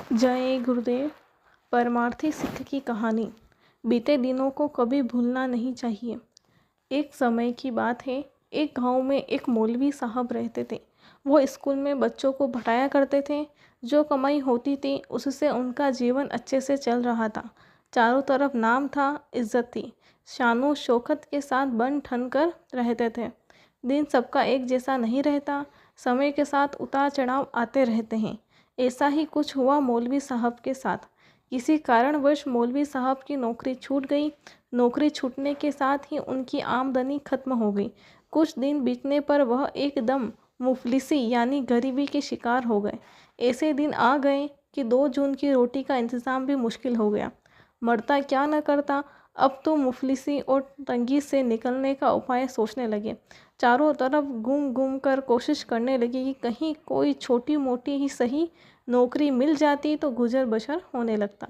जय गुरुदेव। परमार्थी सिख की कहानी। बीते दिनों को कभी भूलना नहीं चाहिए। एक समय की बात है, एक गांव में एक मौलवी साहब रहते थे। वो स्कूल में बच्चों को पढ़ाया करते थे। जो कमाई होती थी उससे उनका जीवन अच्छे से चल रहा था। चारों तरफ नाम था, इज्जत थी। शानो शौकत के साथ बन ठन कर रहते थे। दिन सबका एक जैसा नहीं रहता। समय के साथ उतार चढ़ाव आते रहते हैं। ऐसा ही कुछ हुआ मौलवी साहब के साथ। किसी कारणवश मौलवी साहब की नौकरी छूट गई। नौकरी छूटने के साथ ही उनकी आमदनी खत्म हो गई। कुछ दिन बीतने पर वह एकदम मुफलिसी यानी गरीबी के शिकार हो गए। ऐसे दिन आ गए कि 2 जून की रोटी का इंतज़ाम भी मुश्किल हो गया। मरता क्या न करता। अब तो मुफलिसी और तंगी से निकलने का उपाय सोचने लगे। चारों तरफ घूम घूम कर कोशिश करने लगे कि कहीं कोई छोटी मोटी ही सही नौकरी मिल जाती तो गुजर बसर होने लगता।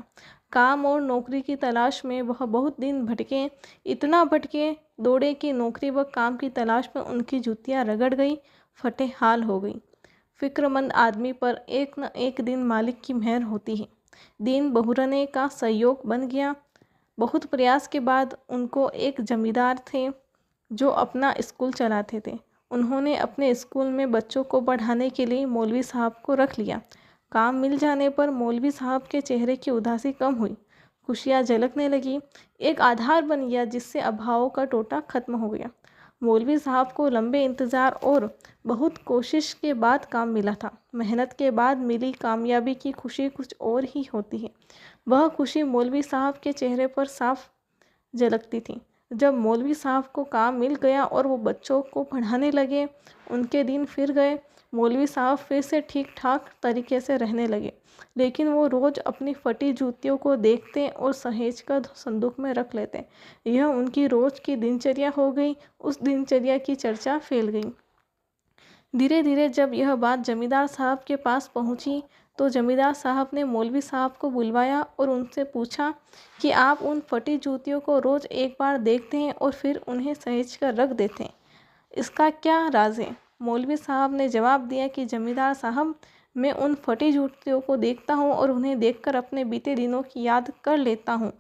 काम और नौकरी की तलाश में वह बहुत दिन भटके। इतना भटके दौड़े कि नौकरी व काम की तलाश में उनकी जूतियाँ रगड़ गई, फटे हाल हो गई। फिक्रमंद आदमी पर एक न एक दिन मालिक की मेहर होती है। दिन बहुरने का सहयोग बन गया। बहुत प्रयास के बाद उनको एक जमींदार थे जो अपना स्कूल चलाते थे। उन्होंने अपने स्कूल में बच्चों को पढ़ाने के लिए मौलवी साहब को रख लिया। काम मिल जाने पर मौलवी साहब के चेहरे की उदासी कम हुई, खुशियाँ झलकने लगी। एक आधार बन गया जिससे अभावों का टोटा खत्म हो गया। मौलवी साहब को लंबे इंतज़ार और बहुत कोशिश के बाद काम मिला था। मेहनत के बाद मिली कामयाबी की खुशी कुछ और ही होती है। वह खुशी मौलवी साहब के चेहरे पर साफ झलकती थी। जब मौलवी साहब को काम मिल गया और वो बच्चों को पढ़ाने लगे, उनके दिन फिर गए। मौलवी साहब फिर से ठीक ठाक तरीके से रहने लगे, लेकिन वो रोज़ अपनी फटी जूतियों को देखते और सहेज कर संदूक में रख लेते। यह उनकी रोज़ की दिनचर्या हो गई। उस दिनचर्या की चर्चा फैल गई। धीरे धीरे जब यह बात जमींदार साहब के पास पहुंची तो जमींदार साहब ने मौलवी साहब को बुलवाया और उनसे पूछा कि आप उन फटी जूतियों को रोज़ एक बार देखते हैं और फिर उन्हें सहेज कर रख देते हैं, इसका क्या राज है? मौलवी साहब ने जवाब दिया कि जमींदार साहब, मैं उन फटी जूतियों को देखता हूँ और उन्हें देखकर अपने बीते दिनों की याद कर लेता हूँ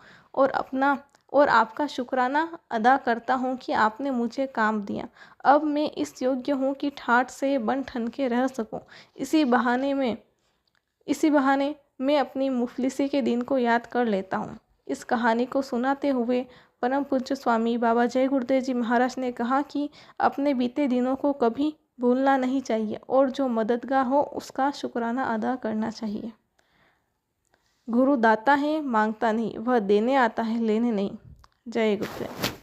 और आपका शुक्राना अदा करता हूँ कि आपने मुझे काम दिया। अब मैं इस योग्य हूँ कि ठाठ से बन ठन के रह सकूँ। इसी बहाने मैं अपनी मुफलिसी के दिन को याद कर लेता हूँ। इस कहानी को सुनाते हुए परम पूज्य स्वामी बाबा जय गुरुदेव जी महाराज ने कहा कि अपने बीते दिनों को कभी भूलना नहीं चाहिए और जो मददगार हो उसका शुक्राना अदा करना चाहिए। गुरु दाता है, मांगता नहीं, वह देने आता है, लेने नहीं। जय गुरुदेव।